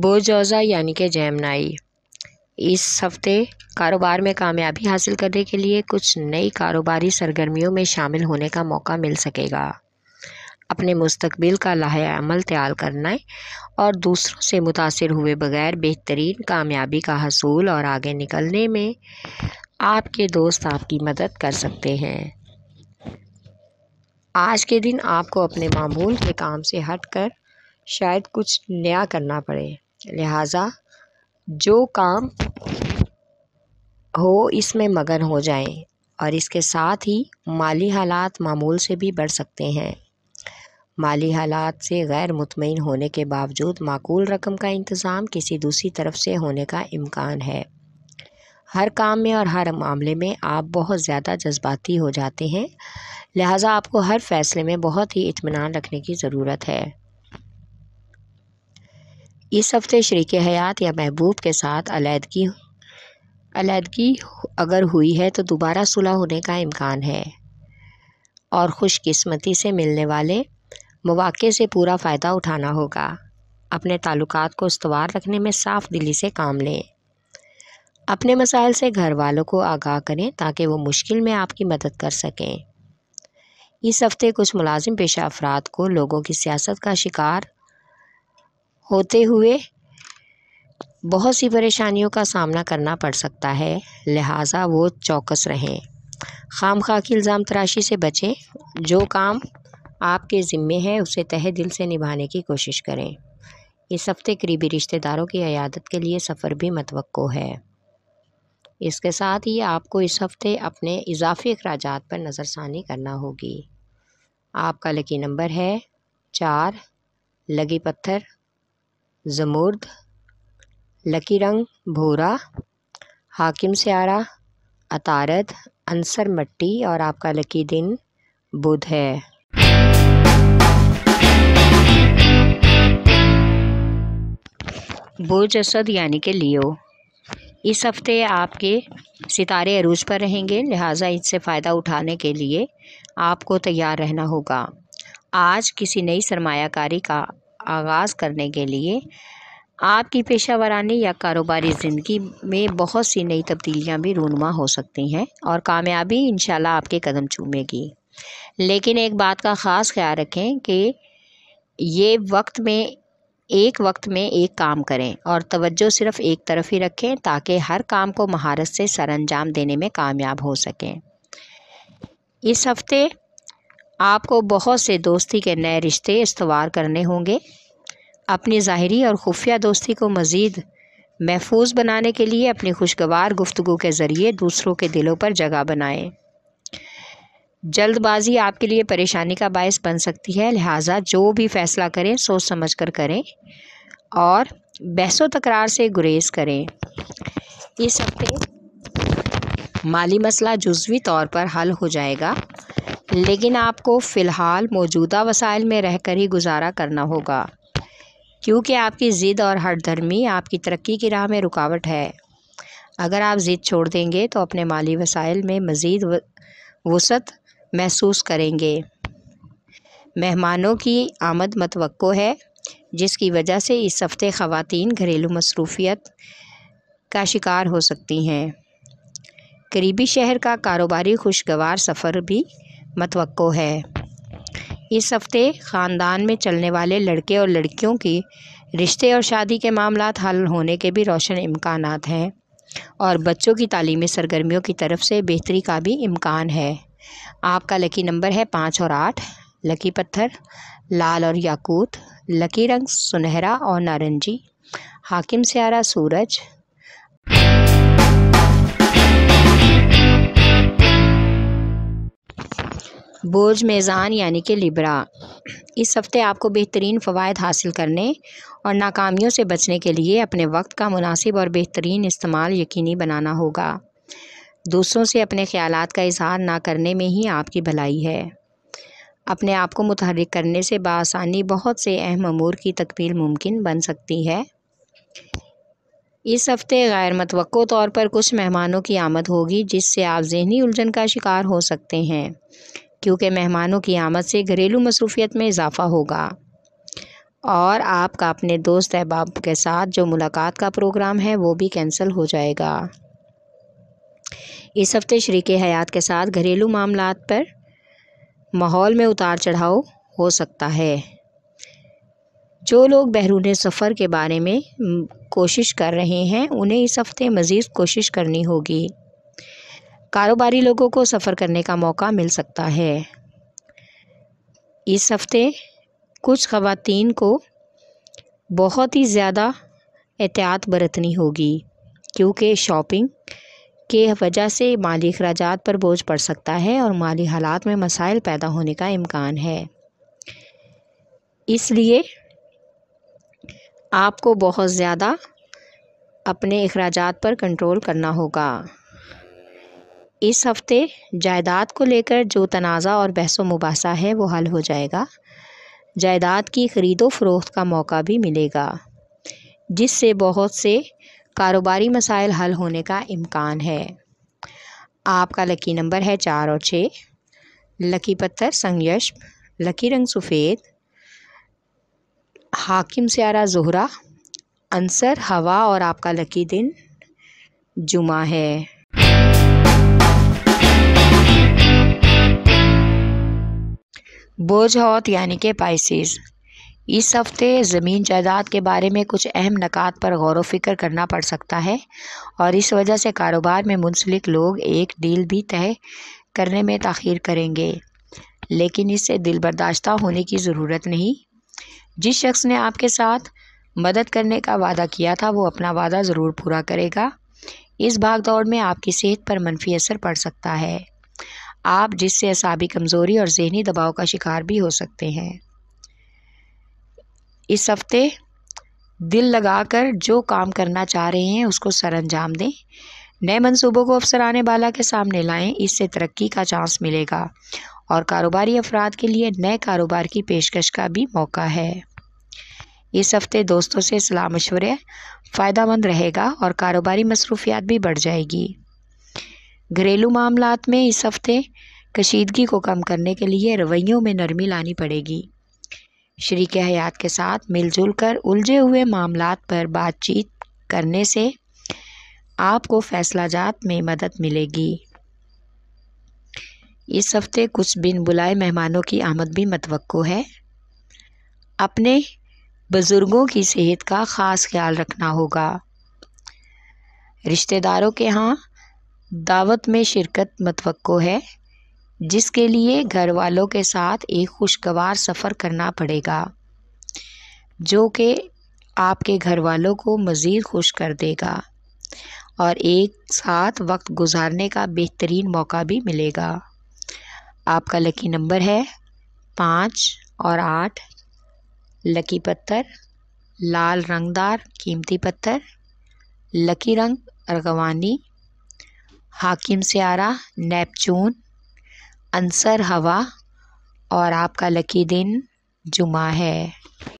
بوجوزہ یعنی کہ جیمنائی، اس ہفتے کاروبار میں کامیابی حاصل کرنے کے لیے کچھ نئی کاروباری سرگرمیوں میں شامل ہونے کا موقع مل سکے گا۔ اپنے مستقبل کا لائحہ عمل تیار کرنا اور دوسروں سے متاثر ہوئے بغیر بہترین کامیابی کا حصول اور آگے نکلنے میں آپ کے دوست آپ کی مدد کر سکتے ہیں۔ آج کے دن آپ کو اپنے معمول کے کام سے ہٹ کر شاید کچھ نیا کرنا پڑے، لہٰذا جو کام ہو اس میں مگن ہو جائیں، اور اس کے ساتھ ہی مالی حالات معمول سے بھی بڑھ سکتے ہیں۔ مالی حالات سے غیر مطمئن ہونے کے باوجود معقول رقم کا انتظام کسی دوسری طرف سے ہونے کا امکان ہے۔ ہر کام میں اور ہر معاملے میں آپ بہت زیادہ جذباتی ہو جاتے ہیں، لہٰذا آپ کو ہر فیصلے میں بہت ہی اطمینان رکھنے کی ضرورت ہے۔ اس ہفتے شریک حیات یا محبوب کے ساتھ علیحدگی اگر ہوئی ہے تو دوبارہ صلح ہونے کا امکان ہے، اور خوش قسمتی سے ملنے والے مواقع سے پورا فائدہ اٹھانا ہوگا۔ اپنے تعلقات کو استوار رکھنے میں صاف دلی سے کام لیں۔ اپنے مسائل سے گھر والوں کو آگاہ کریں تاکہ وہ مشکل میں آپ کی مدد کر سکیں۔ اس ہفتے کچھ ملازم پیشہ افراد کو لوگوں کی سیاست کا شکار ہوتے ہوئے بہت سی پریشانیوں کا سامنا کرنا پڑ سکتا ہے، لہٰذا وہ چوکس رہیں۔ خام خواہ کی الزام تراشی سے بچیں۔ جو کام آپ کے ذمے ہے اسے تہہ دل سے نبھانے کی کوشش کریں۔ اس ہفتے قریبی رشتہ داروں کی عیادت کے لیے سفر بھی متوقع ہے۔ اس کے ساتھ ہی آپ کو اس ہفتے اپنے اضافی اخراجات پر نظر ثانی کرنا ہوگی۔ آپ کا لکی نمبر ہے 4، لکی پتھر زمرد، لکی رنگ بھورا، حاکم سیارہ عطارد، عنصر مٹی، اور آپ کا لکی دن بدھ ہے۔ برج اسد یعنی کہ لیو، اس ہفتے آپ کے ستارے عروج پر رہیں گے، لہٰذا اس سے فائدہ اٹھانے کے لیے آپ کو تیار رہنا ہوگا۔ آج کسی نئی سرمایہ کاری کا آغاز کرنے کے لیے آپ کی پیشہ ورانہ یا کاروباری زندگی میں بہت سی نئی تبدیلیاں بھی رونما ہو سکتی ہیں، اور کامیابی انشاءاللہ آپ کے قدم چومے گی۔ لیکن ایک بات کا خاص خیال رکھیں کہ ایک وقت میں ایک کام کریں اور توجہ صرف ایک طرف ہی رکھیں تاکہ ہر کام کو مہارت سے سر انجام دینے میں کامیاب ہو سکیں۔ اس ہفتے آپ کو بہت سے دوستی کے نئے رشتے استوار کرنے ہوں گے۔ اپنی ظاہری اور خفیہ دوستی کو مزید محفوظ بنانے کے لیے اپنی خوشگوار گفتگو کے ذریعے دوسروں کے دلوں پر جگہ بنائیں۔ جلد بازی آپ کے لیے پریشانی کا باعث بن سکتی ہے، لہٰذا جو بھی فیصلہ کریں سوچ سمجھ کر کریں اور بحث و تکرار سے گریز کریں۔ اس ہفتے مالی مسئلہ جزوی طور پر حل ہو جائے گا، لیکن آپ کو فی الحال موجودہ وسائل میں رہ کر ہی گزارا کرنا ہوگا، کیونکہ آپ کی ضد اور ہٹ دھرمی آپ کی ترقی کی راہ میں رکاوٹ ہے۔ اگر آپ ضد چھوڑ دیں گے تو اپنے مالی وسائل میں مزید وسعت محسوس کریں گے۔ مہمانوں کی آمد متوقع ہے، جس کی وجہ سے اس ہفتے خواتین گھریلو مصروفیت کا شکار ہو سکتی ہیں۔ قریبی شہر کا کاروباری خوشگوار سفر بھی متوقع ہے۔ اس ہفتے خاندان میں چلنے والے لڑکے اور لڑکیوں کی رشتے اور شادی کے معاملات حل ہونے کے بھی روشن امکانات ہیں، اور بچوں کی تعلیمی سرگرمیوں کی طرف سے بہتری کا بھی امکان ہے۔ آپ کا لکی نمبر ہے 5 اور 8، لکی پتھر لال اور یاقوت، لکی رنگ سنہرا اور نارنجی، حاکم سیارہ سورج۔ برج میزان یعنی کہ لیبرا، اس ہفتے آپ کو بہترین فوائد حاصل کرنے اور ناکامیوں سے بچنے کے لیے اپنے وقت کا مناسب اور بہترین استعمال یقینی بنانا ہوگا۔ دوسروں سے اپنے خیالات کا اظہار نہ کرنے میں ہی آپ کی بھلائی ہے۔ اپنے آپ کو متحرک کرنے سے بآسانی بہت سے اہم امور کی تکمیل ممکن بن سکتی ہے۔ اس ہفتے غیر متوقع طور پر کچھ مہمانوں کی آمد ہوگی، جس سے آپ ذہنی الجھن کا شکار ہو سکتے ہیں، کیونکہ مہمانوں کی آمد سے گھریلو مصروفیت میں اضافہ ہوگا۔ اور آپ کا اپنے دوست احباب کے ساتھ جو ملاقات کا پروگرام ہے وہ بھی کینسل ہو جائے گا۔ اس ہفتے شریک حیات کے ساتھ گھریلو معاملات پر ماحول میں اتار چڑھاؤ ہو سکتا ہے۔ جو لوگ بیرون سفر کے بارے میں کوشش کر رہے ہیں انہیں اس ہفتے مزید کوشش کرنی ہوگی۔ کاروباری لوگوں کو سفر کرنے کا موقع مل سکتا ہے۔ اس ہفتے کچھ خواتین کو بہت ہی زیادہ احتیاط برتنی ہوگی کیونکہ شاپنگ کے وجہ سے مالی اخراجات پر بوجھ پڑ سکتا ہے اور مالی حالات میں مسائل پیدا ہونے کا امکان ہے۔ اس لیے آپ کو بہت زیادہ اپنے اخراجات پر کنٹرول کرنا ہوگا۔ اس ہفتے جائیداد کو لے کر جو تنازع اور بحث و مباحثہ ہے وہ حل ہو جائے گا۔ جائیداد کی خرید و فروخت کا موقع بھی ملے گا جس سے بہت سے کاروباری مسائل حل ہونے کا امکان ہے۔ آپ کا لکی نمبر ہے 4 اور 6۔ لکی پتھر سنگیش، لکی رنگ سفید، حاکم سیارہ زہرہ، عنصر ہوا اور آپ کا لکی دن جمعہ ہے۔ برج حوت یعنی کہ پائسیز، اس ہفتے زمین جائیداد کے بارے میں کچھ اہم نکات پر غور و فکر کرنا پڑ سکتا ہے اور اس وجہ سے کاروبار میں منسلک لوگ ایک ڈیل بھی طے کرنے میں تاخیر کریں گے، لیکن اس سے دل برداشتہ ہونے کی ضرورت نہیں۔ جس شخص نے آپ کے ساتھ مدد کرنے کا وعدہ کیا تھا وہ اپنا وعدہ ضرور پورا کرے گا۔ اس بھاگ دوڑ میں آپ کی صحت پر منفی اثر پڑ سکتا ہے، آپ جس سے اعصابی کمزوری اور ذہنی دباؤ کا شکار بھی ہو سکتے ہیں۔ اس ہفتے دل لگا کر جو کام کرنا چاہ رہے ہیں اس کو سر انجام دیں۔ نئے منصوبوں کو افسرانے بالا کے سامنے لائیں، اس سے ترقی کا چانس ملے گا اور کاروباری افراد کے لیے نئے کاروبار کی پیشکش کا بھی موقع ہے۔ اس ہفتے دوستوں سے صلاح مشورے فائدہ مند رہے گا اور کاروباری مصروفیات بھی بڑھ جائے گی۔ گھریلو معاملات میں اس ہفتے کشیدگی کو کم کرنے کے لیے رویوں میں نرمی لانی پڑے گی۔ شریک حیات کے ساتھ مل جل کر الجھے ہوئے معاملات پر بات چیت کرنے سے آپ کو فیصلہ جات میں مدد ملے گی۔ اس ہفتے کچھ بن بلائے مہمانوں کی آمد بھی متوقع ہے۔ اپنے بزرگوں کی صحت کا خاص خیال رکھنا ہوگا۔ رشتہ داروں کے ہاں دعوت میں شرکت متوقع ہے جس کے لیے گھر والوں کے ساتھ ایک خوشگوار سفر کرنا پڑے گا جو کہ آپ کے گھر والوں کو مزید خوش کر دے گا اور ایک ساتھ وقت گزارنے کا بہترین موقع بھی ملے گا۔ آپ کا لکی نمبر ہے 5 اور 8۔ لکی پتھر لال رنگدار قیمتی پتھر، لکی رنگ ارغوانی، حاکم سیارہ نیپچون، عنصر ہوا اور آپ کا لکی دن جمعہ ہے۔